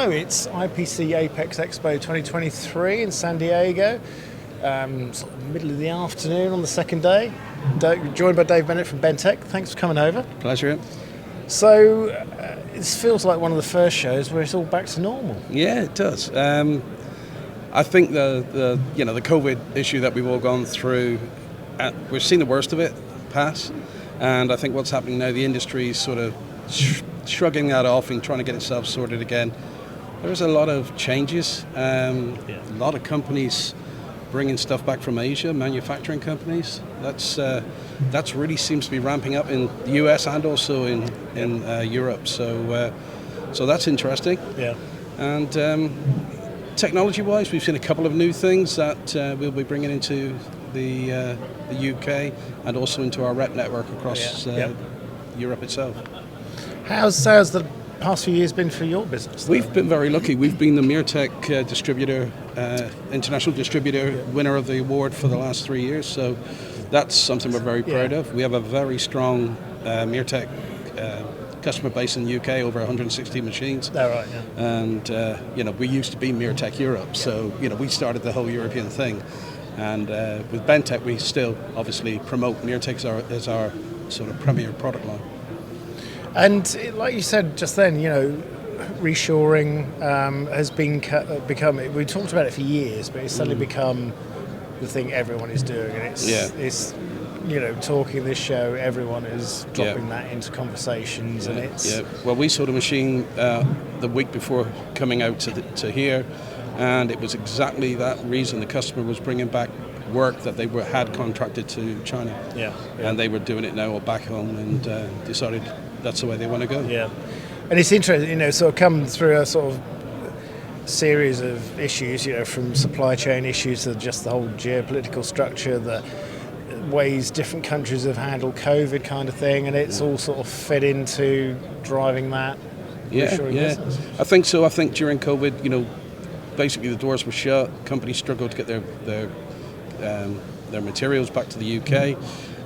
Hello, it's IPC Apex Expo 2023 in San Diego. Sort of middle of the afternoon on the second day. Joined by Dave Bennett from Bentec. Thanks for coming over. Pleasure. So, this feels like one of the first shows where it's all back to normal. Yeah, it does. I think the COVID issue that we've all gone through, we've seen the worst of it pass, and I think what's happening now, the industry is sort of shrugging that off and trying to get itself sorted again. There's a lot of changes. A lot of companies bringing stuff back from Asia, manufacturing companies. That's really seems to be ramping up in the US and also in Europe. So that's interesting. Yeah. And technology-wise, we've seen a couple of new things that we'll be bringing into the UK and also into our rep network across Europe itself. How's the past few years been for your business, though? We've been very lucky. We've been the Mirtec distributor, international distributor, winner of the award for the last 3 years. So that's something we're very proud of. We have a very strong Mirtec customer base in the UK, over 160 machines. That's right, yeah. And we used to be Mirtec Europe, so we started the whole European thing. And with Bentec, we still obviously promote Mirtec as our sort of premier product line. And like you said just then, reshoring has become. We talked about it for years, but it's suddenly become the thing everyone is doing, and it's talking this show, everyone is dropping that into conversations, and it's. Yeah. Well, we saw the machine the week before coming out to here, and it was exactly that reason. The customer was bringing back work that they had contracted to China, and they were doing it now back home, and decided that's the way they want to go. Yeah, and it's interesting, sort of come through a sort of series of issues, from supply chain issues to just the whole geopolitical structure, the ways different countries have handled COVID kind of thing, and it's all sort of fed into driving that business. I think so. I think during COVID, basically the doors were shut. Companies struggled to get their materials back to the UK.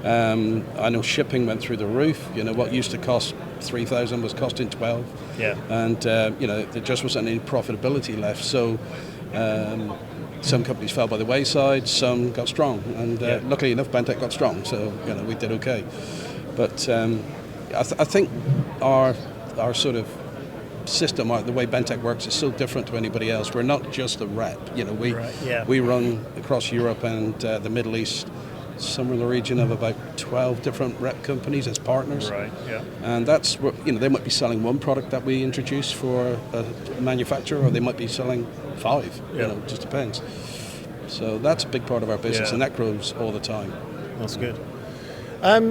I know shipping went through the roof. What used to cost $3,000 was costing $12,000. Yeah. And there just wasn't any profitability left. So some companies fell by the wayside, some got strong, and luckily enough, Bentec got strong. So we did okay. But I think our sort of system, the way Bentec works, is so different to anybody else. We're not just a rep. We run across Europe and the Middle East, somewhere in the region of about 12 different rep companies as partners. Right. Yeah. And that's they might be selling one product that we introduce for a manufacturer, or they might be selling 5. It just depends. So that's a big part of our business, and that grows all the time. That's good. Are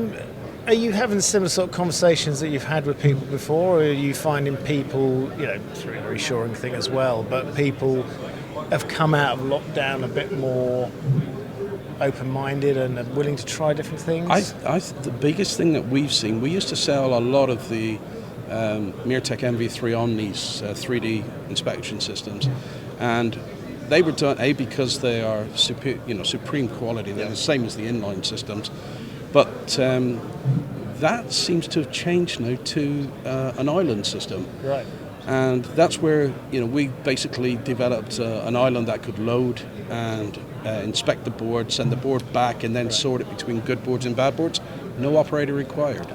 you having similar sort of conversations that you've had with people before, or are you finding people, through the reshoring thing as well, but people have come out of lockdown a bit more open-minded and are willing to try different things? The biggest thing that we've seen, we used to sell a lot of the Mirtec MV3 Omnis 3D inspection systems, and they were done because they are supreme quality. They're the same as the inline systems, but that seems to have changed now to an island system. Right. And that's where we basically developed an island that could load and inspect the board, send the board back, and then sort it between good boards and bad boards. No operator required.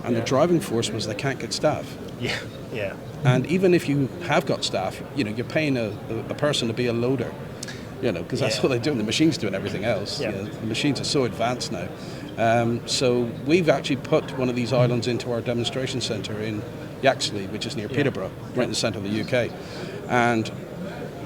And the driving force was they can't get staff. Yeah. And even if you have got staff, you're paying a person to be a loader, because that's what they're doing. The machine's doing everything else. Yeah. The machines are so advanced now. So we've actually put one of these islands into our demonstration centre in Yaxley, which is near Peterborough, right in the centre of the UK. And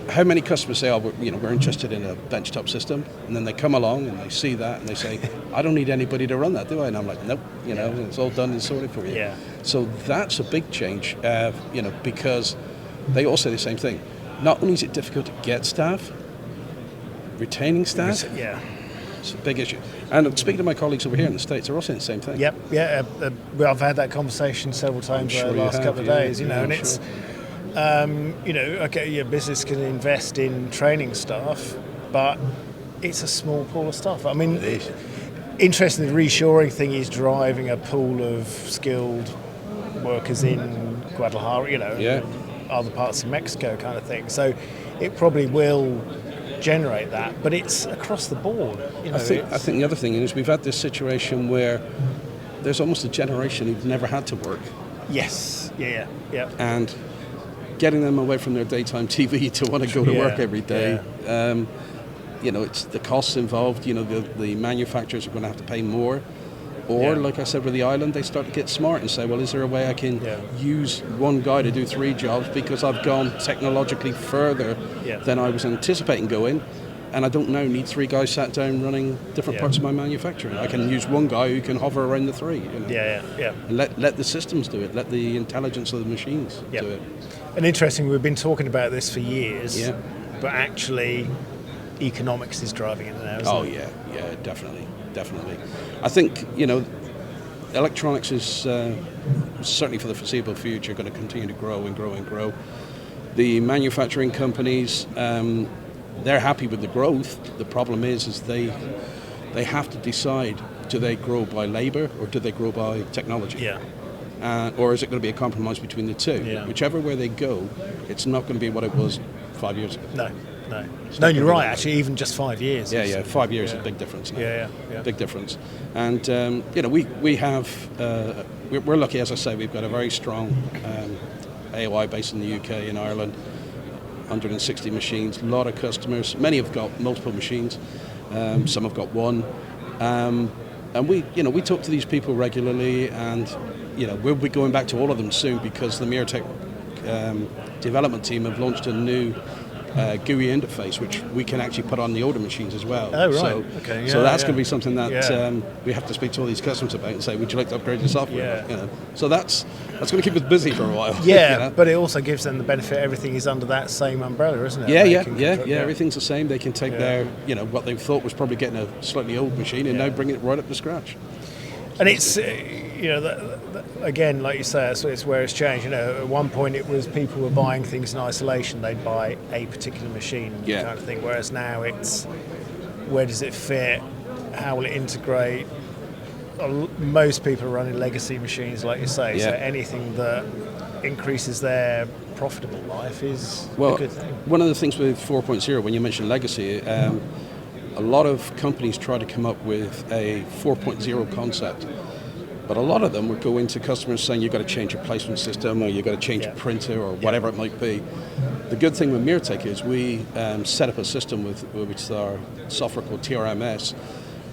how many customers say, we're interested in a benchtop system, and then they come along and they see that and they say, I don't need anybody to run that, do I? And I'm like, nope, it's all done and sorted for you. Yeah. So that's a big change, because they all say the same thing. Not only is it difficult to get staff, retaining staff, it's a big issue. And speaking to my colleagues over here in the States, they're all saying the same thing. Yep, well, I've had that conversation several times over the last couple of days, and it's, okay, your business can invest in training staff, but it's a small pool of staff. I mean, interesting, the reshoring thing is driving a pool of skilled workers in Guadalajara, other parts of Mexico kind of thing. So it probably will generate that, but it's across the board. I think the other thing is we've had this situation where there's almost a generation who've never had to work. Yes, yeah. And getting them away from their daytime TV to want to go to work every day, it's the costs involved. The manufacturers are going to have to pay more. Or, like I said with the island, they start to get smart and say, well, is there a way I can use one guy to do 3 jobs because I've gone technologically further than I was anticipating going, and I don't now need 3 guys sat down running different parts of my manufacturing. I can use one guy who can hover around the 3. And let the systems do it. Let the intelligence of the machines do it. And interesting, we've been talking about this for years, but actually economics is driving it now, isn't it? Yeah, definitely. I think, electronics is certainly for the foreseeable future going to continue to grow and grow and grow. The manufacturing companies, they're happy with the growth. The problem is they have to decide, do they grow by labor or do they grow by technology? Or is it going to be a compromise between the two? Whichever way they go, it's not going to be what it was 5 years ago. No, you're right, actually, even just 5 years. 5 years is a big difference now. Big difference. And, we have, we're lucky, as I say, we've got a very strong AOI based in the UK and Ireland, 160 machines, a lot of customers. Many have got multiple machines, some have got one. And we talk to these people regularly, and, we'll be going back to all of them soon because the Bentec development team have launched a new GUI interface, which we can actually put on the older machines as well. Oh, right. So that's going to be something that we have to speak to all these customers about and say, would you like to upgrade your software? So that's going to keep us busy for a while. But it also gives them the benefit everything is under that same umbrella, isn't it? Everything's the same. They can take their, what they thought was probably getting a slightly old machine and now bring it right up to scratch. And it's, again, like you say, it's where it's changed. At one point it was people were buying things in isolation. They'd buy a particular machine kind of thing. Whereas now it's, where does it fit? How will it integrate? Most people are running legacy machines, like you say. So anything that increases their profitable life is a good thing. One of the things with 4.0, when you mentioned legacy, a lot of companies try to come up with a 4.0 concept, but a lot of them would go into customers saying you've got to change your placement system or you've got to change your printer or whatever it might be. The good thing with Bentec is we set up a system which is our software called TRMS,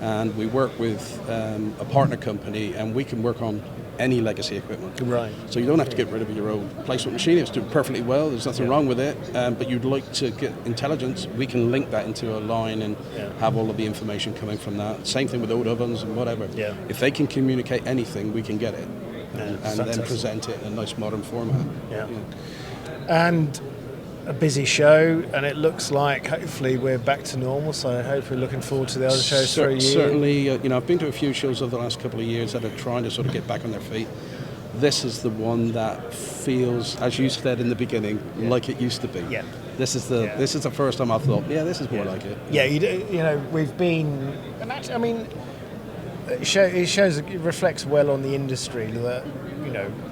and we work with a partner company, and we can work on any legacy equipment. Right. So you don't have to get rid of your old placement machine. It's doing perfectly well. There's nothing wrong with it. But you'd like to get intelligence. We can link that into a line and have all of the information coming from that. Same thing with old ovens and whatever. If they can communicate anything, we can get it and then present it in a nice modern format. And a busy show, and it looks like hopefully we're back to normal, so hopefully looking forward to the other shows for a year. Certainly, I've been to a few shows over the last couple of years that are trying to sort of get back on their feet. This is the one that feels, as you said in the beginning, like it used to be. This is the first time I thought, this is more like it. We've been, and actually, I mean, it reflects well on the industry that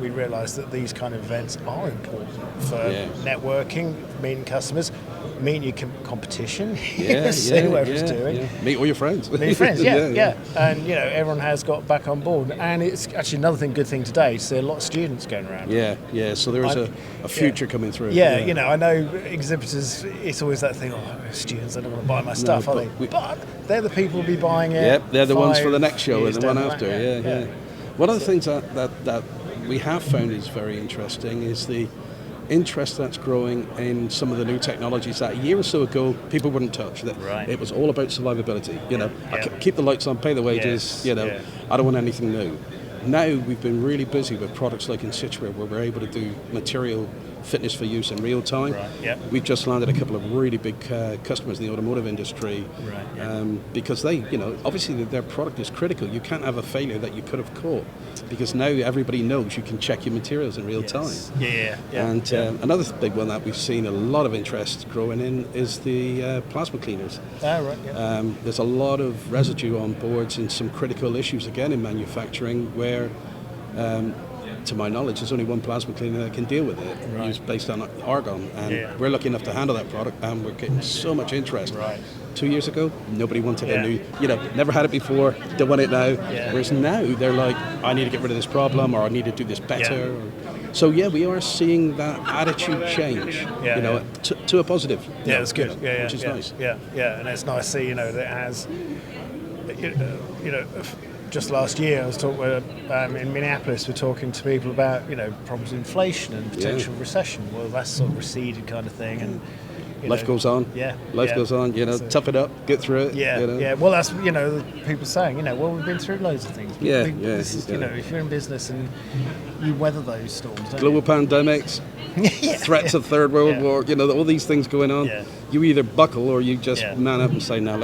we realise that these kind of events are important for networking, meeting customers, meeting your competition, see what everyone's doing. Meet all your friends. Meet your friends, and everyone has got back on board, and it's actually another good thing today to see a lot of students going around. So there is a future coming through. I know exhibitors, it's always that thing, students, they don't want to buy my stuff, are they? But they're the people who'll be buying it. They're the ones for the next show and the one after. One of the things that we have found is very interesting is the interest that's growing in some of the new technologies that a year or so ago people wouldn't touch. It was all about survivability. Keep the lights on, pay the wages. I don't want anything new. Now we've been really busy with products like in situ where we're able to do material fitness for use in real time. We've just landed a couple of really big customers in the automotive industry because they, obviously their product is critical. You can't have a failure that you could have caught because now everybody knows you can check your materials in real time. And another big one that we've seen a lot of interest growing in is the plasma cleaners. There's a lot of residue on boards and some critical issues again in manufacturing where to my knowledge, there's only one plasma cleaner that can deal with it. Right. It's based on argon, and Yeah. we're lucky enough to handle that product, and we're getting so much interest. Right. 2 years ago, nobody wanted Yeah. a new, never had it before, don't want it now. Yeah. Whereas now, they're like, I need to get rid of this problem, or I need to do this better. Yeah. So yeah, we are seeing that attitude change, Yeah. to a positive. Yeah, it's good. Which is nice. Yeah, and it's nice to see, that it has, just last year I was talking in Minneapolis, we're talking to people about, problems with inflation and potential recession. Well, that's sort of receded kind of thing, and life goes on. Yeah. Life goes on. So, tough it up, get through it. Yeah. Yeah. Well, that's people saying, well, we've been through loads of things. This is, if you're in business and you weather those storms, don't global you? pandemics, threats of third world war, all these things going on. Yeah. You either buckle or you just man up and say, no,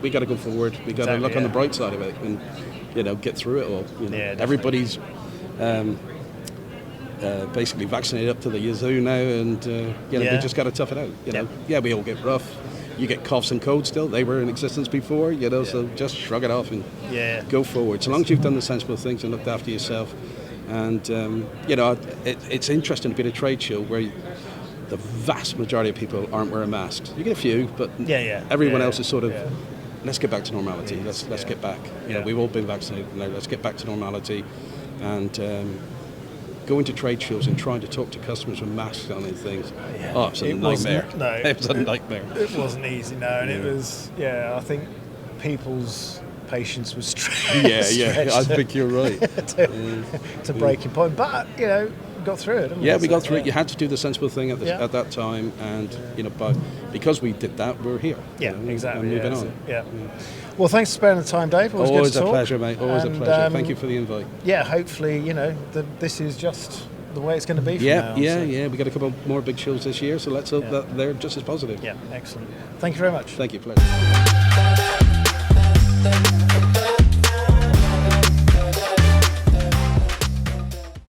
we got to go forward. We got to look on the bright side of it and get through it all. Everybody's basically vaccinated up to the yazoo now, and they just got to tough it out. We all get rough. You get coughs and colds still. They were in existence before, so just shrug it off and go forward. So long as you've done the sensible things and looked after yourself. And it's interesting to be at a trade show where the vast majority of people aren't wearing masks. You get a few, but everyone else is sort of, let's get back to normality. Let's get back. We've all been vaccinated now. Let's get back to normality. And going to trade shows and trying to talk to customers with masks on and things. Oh, it's a nightmare. It was a nightmare. It wasn't easy, no. And it was, I think people's patience was stretched. I think you're right. to breaking point. But, got through it. We got through it. You had to do the sensible thing at that time. And, but because we did that, we're here. Yeah, exactly. And moving on. Yeah. Well, thanks for spending the time, Dave. Always good to a talk. pleasure, mate. Always a pleasure. Thank you for the invite. Yeah, hopefully, this is just the way it's going to be from now on. Yeah. We got a couple more big shows this year, so let's hope that they're just as positive. Yeah, excellent. Thank you very much. Thank you. Pleasure.